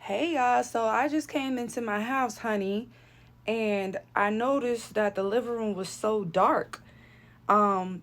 Hey y'all, so I just came into my house, honey, and I noticed that the living room was so dark. Um,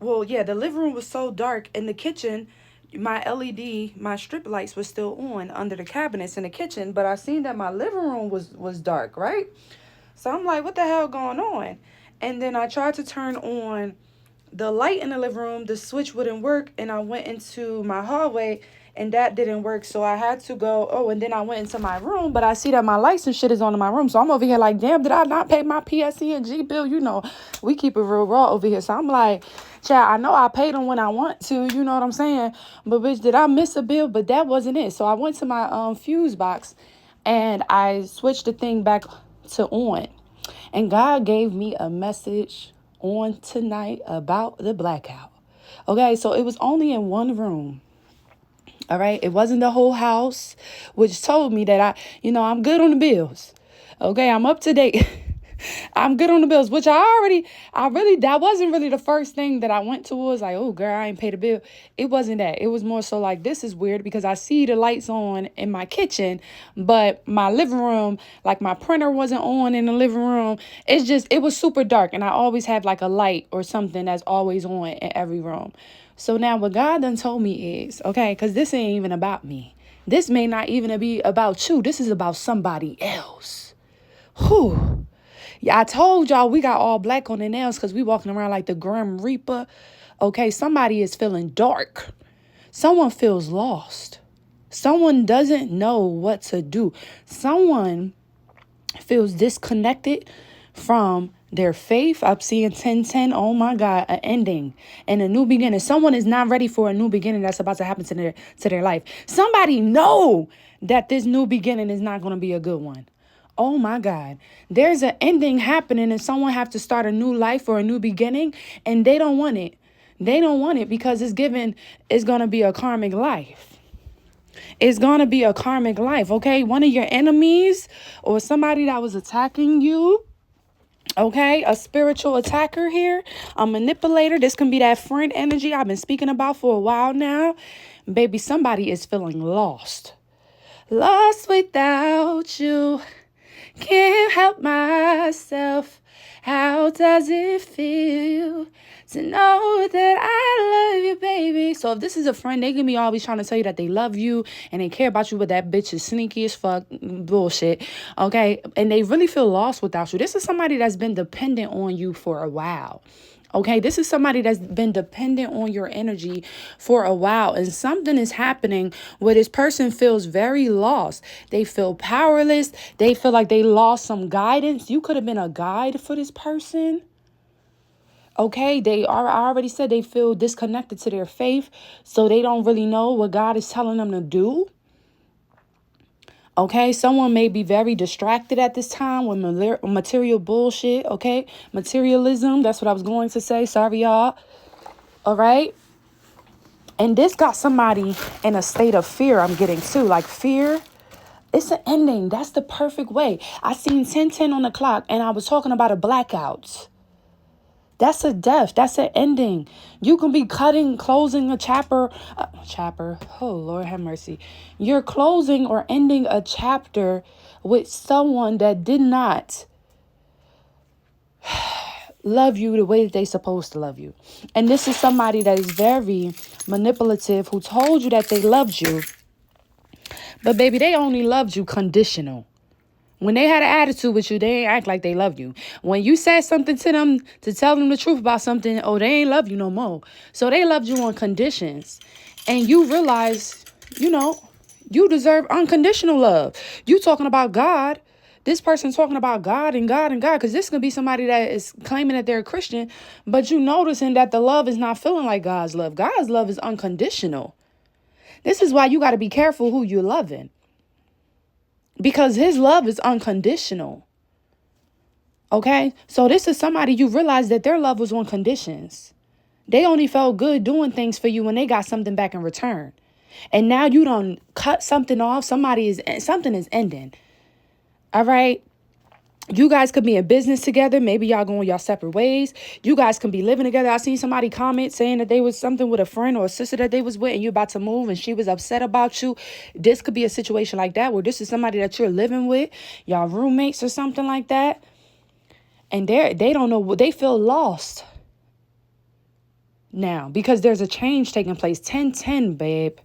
the living room was so dark. In the kitchen, my LED, my strip lights was still on under the cabinets in the kitchen, but I seen that my living room was dark, right? So I'm like, what the hell going on? And then I tried to turn on the light in the living room, the switch wouldn't work, and I went into my hallway and that didn't work. So I had to go. Oh, and then I went into my room, but I see that my lights and shit is on in my room. So I'm over here like, damn, did I not pay my PSE&G bill? We keep it real raw over here. So I'm like, child, I know I paid them when I want to, you know what I'm saying? But bitch, did I miss a bill? But that wasn't it. So I went to my fuse box and I switched the thing back to on. And God gave me a message on tonight about the blackout. Okay, so it was only in one room. All right, it wasn't the whole house, which told me that I'm good on the bills. Okay, I'm up to date. I'm good on the bills, which that wasn't really the first thing that I went towards. Like, oh, girl, I ain't paid a bill. It wasn't that. It was more so like, this is weird because I see the lights on in my kitchen, but my living room, like my printer wasn't on in the living room. It was super dark. And I always have like a light or something that's always on in every room. So now what God done told me is, okay, because this ain't even about me. This may not even be about you. This is about somebody else. Whew. Yeah, I told y'all we got all black on the nails because we walking around like the Grim Reaper. Okay, somebody is feeling dark. Someone feels lost. Someone doesn't know what to do. Someone feels disconnected from their faith. I'm seeing 10:10. Oh my God, an ending and a new beginning. Someone is not ready for a new beginning that's about to happen to their life. Somebody know that this new beginning is not going to be a good one. Oh my God. There's an ending happening and someone have to start a new life or a new beginning and they don't want it. They don't want it because it's going to be a karmic life. It's going to be a karmic life, okay? One of your enemies or somebody that was attacking you, okay? A spiritual attacker here, a manipulator. This can be that friend energy I've been speaking about for a while now. Baby, somebody is feeling lost. Lost without you. Can't help myself. How does it feel to know that I love you, baby? So if this is a friend, they can be always trying to tell you that they love you and they care about you, but that bitch is sneaky as fuck bullshit. Okay. And they really feel lost without you. This is somebody that's been dependent on you for a while. Okay, this is somebody that's been dependent on your energy for a while, and something is happening where this person feels very lost. They feel powerless. They feel like they lost some guidance. You could have been a guide for this person. Okay, I already said they feel disconnected to their faith, so they don't really know what God is telling them to do. Okay, someone may be very distracted at this time with material bullshit. Okay, materialism. That's what I was going to say. Sorry, y'all. All right. And this got somebody in a state of fear. I'm getting too. Like fear. It's an ending. That's the perfect way. I seen 10:10 on the clock and I was talking about a blackout. That's a death. That's an ending. You can be closing a chapter. Oh, Lord have mercy. You're closing or ending a chapter with someone that did not love you the way that they supposed to love you. And this is somebody that is very manipulative who told you that they loved you. But baby, they only loved you conditional. When they had an attitude with you, they ain't act like they love you. When you said something to them to tell them the truth about something, oh, they ain't love you no more. So they loved you on conditions. And you realize, you deserve unconditional love. You talking about God. This person talking about God and God and God. Because this could be somebody that is claiming that they're a Christian. But you noticing that the love is not feeling like God's love. God's love is unconditional. This is why you got to be careful who you're loving. Because his love is unconditional. Okay? So this is somebody you realize that their love was on conditions. They only felt good doing things for you when they got something back in return. And now you don't cut something off. Something is ending. All right? You guys could be in business together. Maybe y'all going y'all separate ways. You guys can be living together. I seen somebody comment saying that they was something with a friend or a sister that they was with and you about to move and she was upset about you. This could be a situation like that where this is somebody that you're living with, y'all roommates or something like that. And they don't know what they feel lost now because there's a change taking place. 10-10, babe.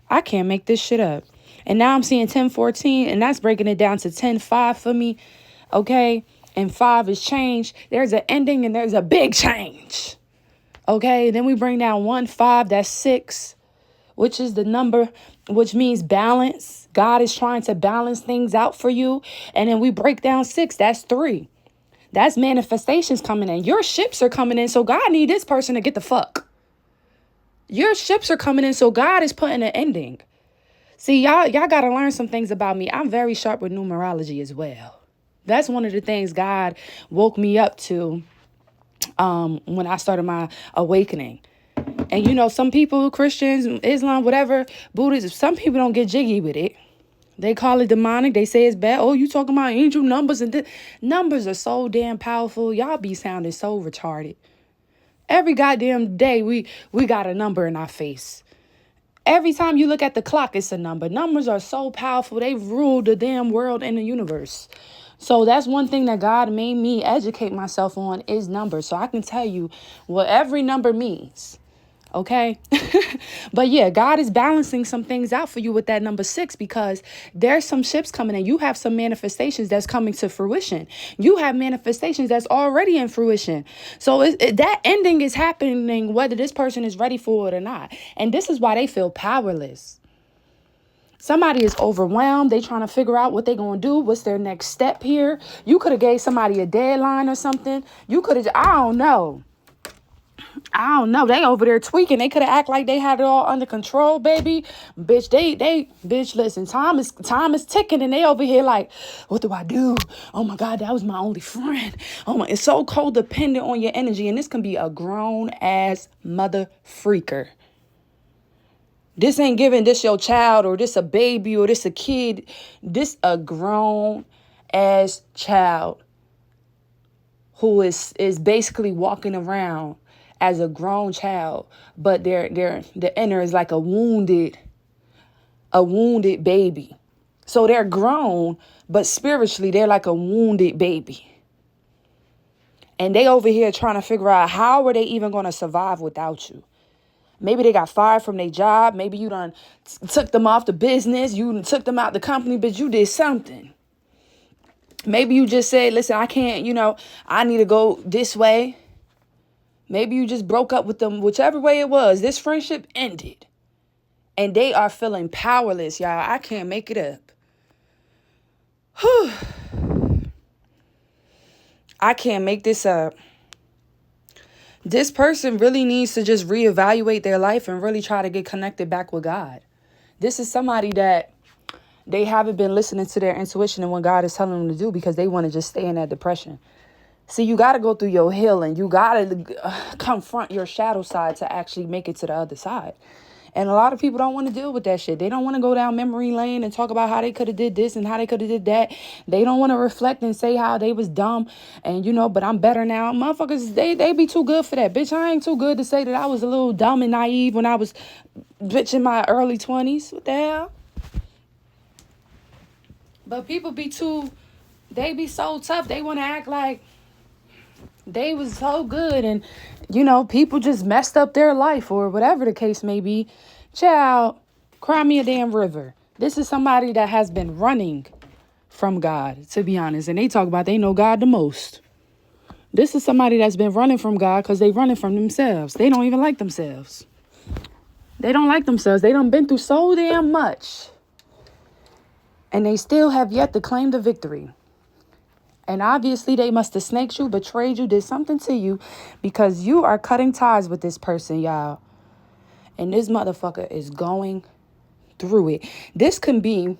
I can't make this shit up. And now I'm seeing 10-14 and that's breaking it down to 10-5 for me. Okay, and 5 is change. There's an ending and there's a big change. Okay, then we bring down 1-5, that's 6, which is the number, which means balance. God is trying to balance things out for you. And then we break down 6, that's 3. That's manifestations coming in. Your ships are coming in, so God need this person to get the fuck. Your ships are coming in, so God is putting an ending. See, y'all got to learn some things about me. I'm very sharp with numerology as well. That's one of the things God woke me up to when I started my awakening. And, you know, some people, Christians, Islam, whatever, Buddhists, some people don't get jiggy with it. They call it demonic. They say it's bad. Oh, you talking about angel numbers and numbers are so damn powerful. Y'all be sounding so retarded. Every goddamn day we got a number in our face. Every time you look at the clock, it's a number. Numbers are so powerful. They rule the damn world and the universe. So that's one thing that God made me educate myself on is numbers. So I can tell you what every number means. Okay. But yeah, God is balancing some things out for you with that number 6 because there's some ships coming in. You have some manifestations that's coming to fruition. You have manifestations that's already in fruition. So that ending is happening whether this person is ready for it or not. And this is why they feel powerless. Somebody is overwhelmed. They trying to figure out what they're going to do. What's their next step here? You could have gave somebody a deadline or something. You could have, I don't know. They over there tweaking. They could have act like they had it all under control, baby. Bitch, listen, time is ticking and they over here like, what do I do? Oh my God, that was my only friend. Oh my, it's so codependent on your energy. And this can be a grown ass mother freaker. This ain't giving this your child or this a baby or this a kid. This a grown ass child who is basically walking around as a grown child, but the inner is like a wounded baby. So they're grown, but spiritually they're like a wounded baby. And they over here trying to figure out how are they even going to survive without you. Maybe they got fired from their job. Maybe you done took them off the business. You took them out the company, but you did something. Maybe you just said, listen, I can't, I need to go this way. Maybe you just broke up with them, whichever way it was. This friendship ended. And they are feeling powerless, y'all. I can't make it up. Whew. I can't make this up. This person really needs to just reevaluate their life and really try to get connected back with God. This is somebody that they haven't been listening to their intuition and what God is telling them to do because they want to just stay in that depression. See, you got to go through your healing. You got to confront your shadow side to actually make it to the other side. And a lot of people don't want to deal with that shit. They don't want to go down memory lane and talk about how they could have did this and how they could have did that. They don't want to reflect and say how they was dumb and, but I'm better now. Motherfuckers, they be too good for that. Bitch, I ain't too good to say that I was a little dumb and naive when I was, bitch, in my early 20s. What the hell? But people they be so tough. They want to act like they was so good and, people just messed up their life or whatever the case may be. Child, cry me a damn river. This is somebody that has been running from God, to be honest. And they talk about they know God the most. This is somebody that's been running from God because they running from themselves. They don't even like themselves. They don't like themselves. They done been through so damn much. And they still have yet to claim the victory. And obviously they must have snaked you, betrayed you, did something to you because you are cutting ties with this person, y'all. And this motherfucker is going through it. This can be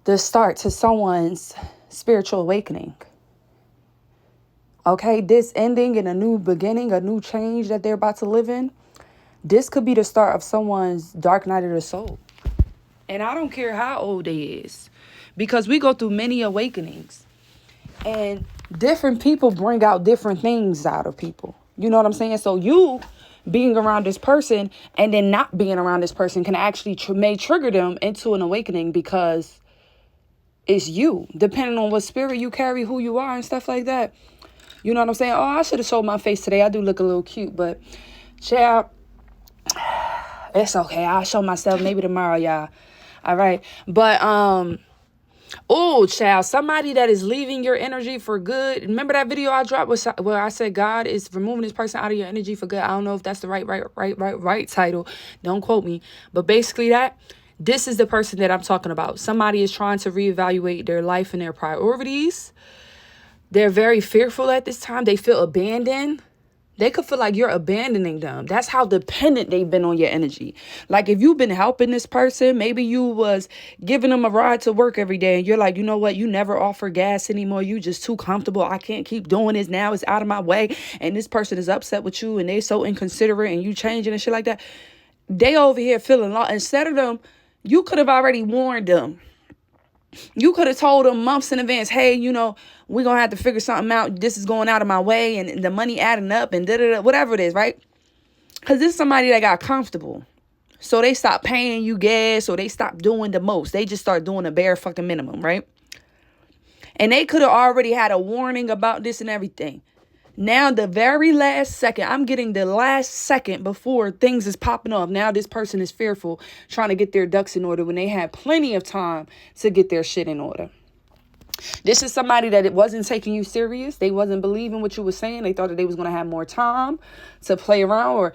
the start to someone's spiritual awakening. Okay, this ending and a new beginning, a new change that they're about to live in. This could be the start of someone's dark night of the soul. And I don't care how old they is, because we go through many awakenings, and different people bring out different things out of people. You know what I'm saying? So you being around this person and then not being around this person can actually may trigger them into an awakening, because it's you, depending on what spirit you carry, who you are, and stuff like that. You know what I'm saying? Oh, I should have showed my face today. I do look a little cute, but child, it's okay. I'll show myself maybe tomorrow, y'all. All right. But oh, child, somebody that is leaving your energy for good. Remember that video I dropped where I said God is removing this person out of your energy for good? I don't know if that's the right title. Don't quote me. But basically this is the person that I'm talking about. Somebody is trying to reevaluate their life and their priorities. They're very fearful at this time. They feel abandoned. They could feel like you're abandoning them. That's how dependent they've been on your energy. Like if you've been helping this person, maybe you was giving them a ride to work every day, and you're like, you know what? You never offer gas anymore. You just too comfortable. I can't keep doing this now. It's out of my way. And this person is upset with you, and they so inconsiderate, and you changing and shit like that. They over here feeling lost. Instead of them, you could have already warned them. You could have told them months in advance, hey, you know, we're going to have to figure something out. This is going out of my way, and the money adding up and da-da-da, whatever it is, right? Because this is somebody that got comfortable. So they stopped paying you gas, or they stopped doing the most. They just start doing the bare fucking minimum, right? And they could have already had a warning about this and everything. Now, the very last second, I'm getting the last second before things is popping off. Now, this person is fearful, trying to get their ducks in order when they had plenty of time to get their shit in order. This is somebody that it wasn't taking you serious. They wasn't believing what you were saying. They thought that they was going to have more time to play around. Or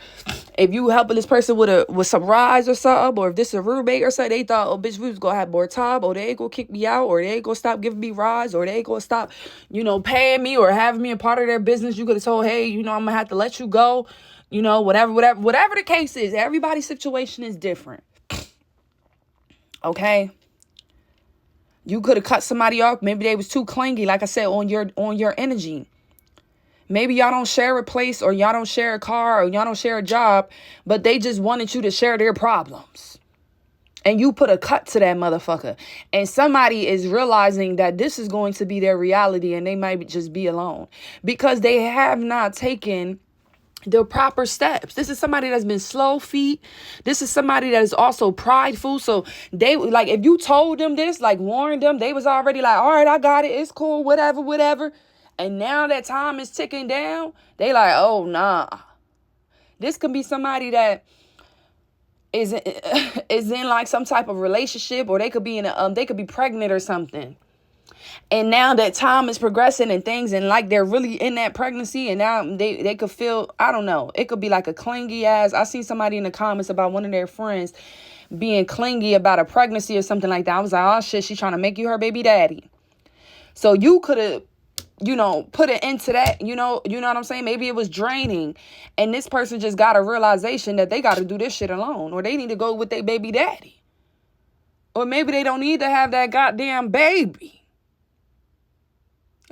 if you helping this person with some rides or something, or if this is a roommate or something, they thought, oh, bitch, we was going to have more time. Or they ain't going to kick me out. Or they ain't going to stop giving me rides. Or they ain't going to stop, you know, paying me or having me a part of their business. You could have told, hey, you know, I'm going to have to let you go. You know, whatever the case is. Everybody's situation is different. Okay? You could have cut somebody off. Maybe they was too clingy, like I said, on your energy. Maybe y'all don't share a place, or y'all don't share a car, or y'all don't share a job, but they just wanted you to share their problems. And you put a cut to that motherfucker. And somebody is realizing that this is going to be their reality, and they might just be alone because they have not taken the proper steps. This is somebody that's been slow feet. This is somebody that is also prideful. So they, like, if you told them this, like warned them, they was already like, all right, I got it. It's cool. Whatever. And now that time is ticking down. They like, oh, nah. This could be somebody that is in like some type of relationship, or they could be they could be pregnant or something. And now that time is progressing and things, and like they're really in that pregnancy, and now they could feel, I don't know, it could be like a clingy ass. I seen somebody in the comments about one of their friends being clingy about a pregnancy or something like that. I was like, oh shit, she's trying to make you her baby daddy. So you could have, you know, put it into that, you know what I'm saying? Maybe it was draining, and this person just got a realization that they got to do this shit alone, or they need to go with their baby daddy. Or maybe they don't need to have that goddamn baby.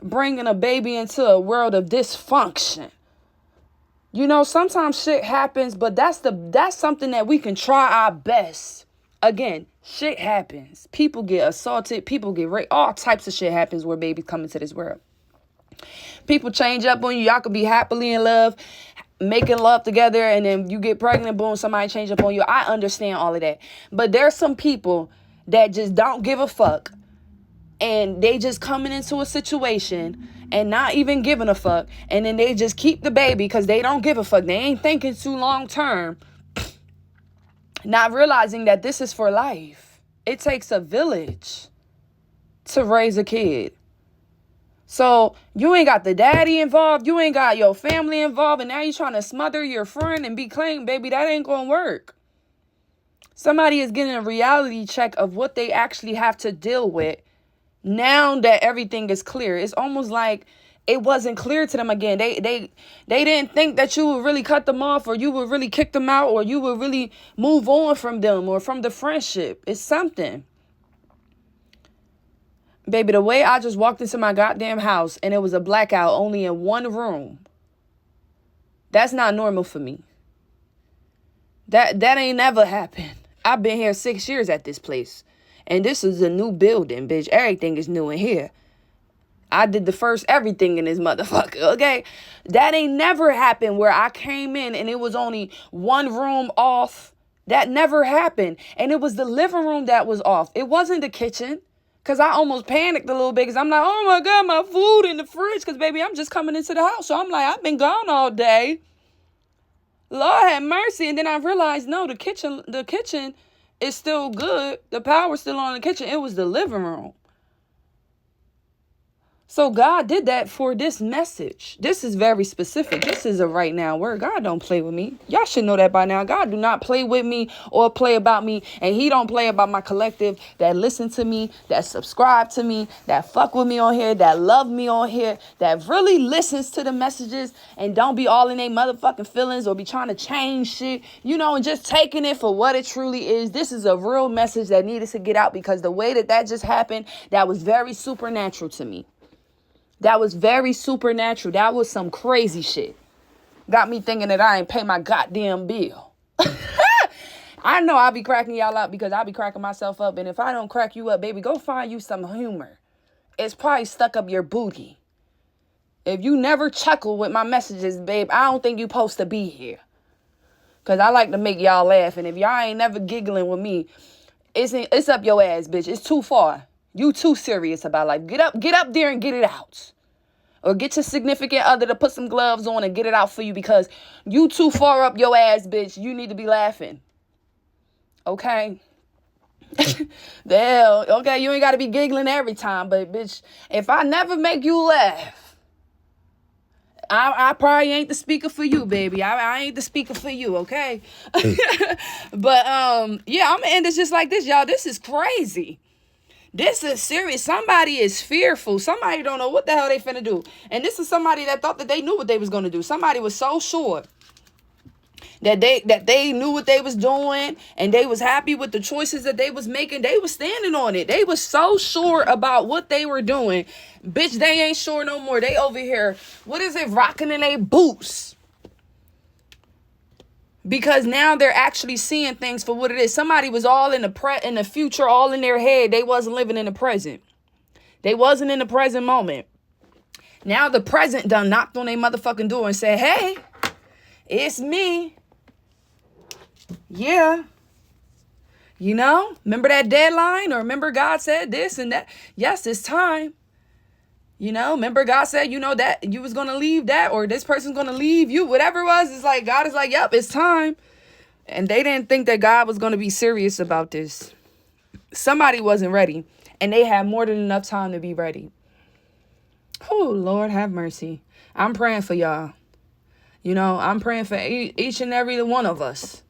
Bringing a baby into a world of dysfunction. You know, sometimes shit happens, but that's something that we can try our best. Again, shit happens. People get assaulted. People get raped. All types of shit happens where babies come into this world. People change up on you. Y'all could be happily in love, making love together, and then you get pregnant, boom, somebody change up on you. I understand all of that. But there's some people that just don't give a fuck. And they just coming into a situation and not even giving a fuck. And then they just keep the baby because they don't give a fuck. They ain't thinking too long term. Not realizing that this is for life. It takes a village to raise a kid. So you ain't got the daddy involved. You ain't got your family involved. And now you're trying to smother your friend and be claimed, baby, that ain't going to work. Somebody is getting a reality check of what they actually have to deal with. Now that everything is clear, it's almost like it wasn't clear to them again. They didn't think that you would really cut them off, or you would really kick them out, or you would really move on from them or from the friendship. It's something. Baby, the way I just walked into my goddamn house and it was a blackout only in one room, that's not normal for me. That ain't never happened. I've been here 6 years at this place. And this is a new building, bitch. Everything is new in here. I did the first everything in this motherfucker, okay? That ain't never happened where I came in and it was only one room off. That never happened. And it was the living room that was off. It wasn't the kitchen. Because I almost panicked a little bit because I'm like, oh my God, my food in the fridge. Because, baby, I'm just coming into the house. So I'm like, I've been gone all day. Lord have mercy. And then I realized, no, the kitchen is still good. The power's still on the kitchen. It was the living room. So God did that for this message. This is very specific. This is a right now word. God don't play with me. Y'all should know that by now. God do not play with me or play about me. And he don't play about my collective that listen to me, that subscribe to me, that fuck with me on here, that love me on here, that really listens to the messages and don't be all in their motherfucking feelings or be trying to change shit, and just taking it for what it truly is. This is a real message that needed to get out because the way that just happened, that was very supernatural to me. That was very supernatural. That was some crazy shit. Got me thinking that I ain't pay my goddamn bill. I know I'll be cracking y'all up because I'll be cracking myself up. And if I don't crack you up, baby, go find you some humor. It's probably stuck up your booty. If you never chuckle with my messages, babe, I don't think you supposed to be here. Because I like to make y'all laugh. And if y'all ain't never giggling with me, it's up your ass, bitch. It's too far. You too serious about life. Get up there and get it out. Or get your significant other to put some gloves on and get it out for you because you too far up your ass, bitch. You need to be laughing. Okay? The hell. Okay, you ain't got to be giggling every time. But, bitch, if I never make you laugh, I probably ain't the speaker for you, baby. I ain't the speaker for you, okay? But, yeah, I'm going to end this just like this, y'all. This is crazy. This is serious. Somebody is fearful. Somebody don't know what the hell they finna do. And this is somebody that thought that they knew what they was going to do. Somebody was so sure that they knew what they was doing and they was happy with the choices that they was making. They was standing on it. They was so sure about what they were doing. Bitch, they ain't sure no more. They over here, what is it, rocking in their boots. Because now they're actually seeing things for what it is. Somebody was all in the future, all in their head. They wasn't living in the present. They wasn't in the present moment. Now the present done knocked on their motherfucking door and said, hey, it's me. Yeah. Remember that deadline? Or remember God said this and that? Yes, it's time. Remember God said, that you was going to leave that or this person's going to leave you, whatever it was. It's like, God is like, yep, it's time. And they didn't think that God was going to be serious about this. Somebody wasn't ready and they had more than enough time to be ready. Oh, Lord have mercy. I'm praying for y'all. I'm praying for each and every one of us.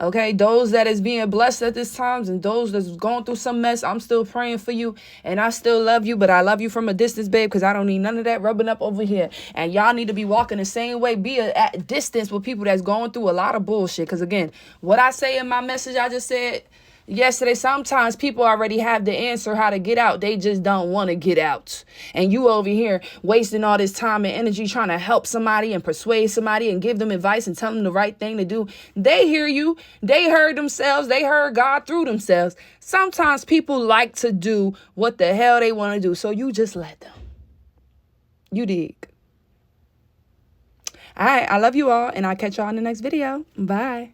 Okay, those that is being blessed at this time and those that's going through some mess, I'm still praying for you and I still love you, but I love you from a distance, babe, because I don't need none of that rubbing up over here. And y'all need to be walking the same way, be at distance with people that's going through a lot of bullshit. Because again, what I say in my message I just said yesterday, sometimes people already have the answer how to get out. They just don't want to get out. And you over here wasting all this time and energy trying to help somebody and persuade somebody and give them advice and tell them the right thing to do. They hear you. They heard themselves. They heard God through themselves. Sometimes people like to do what the hell they want to do. So you just let them. You dig. All right. I love you all and I'll catch y'all in the next video. Bye.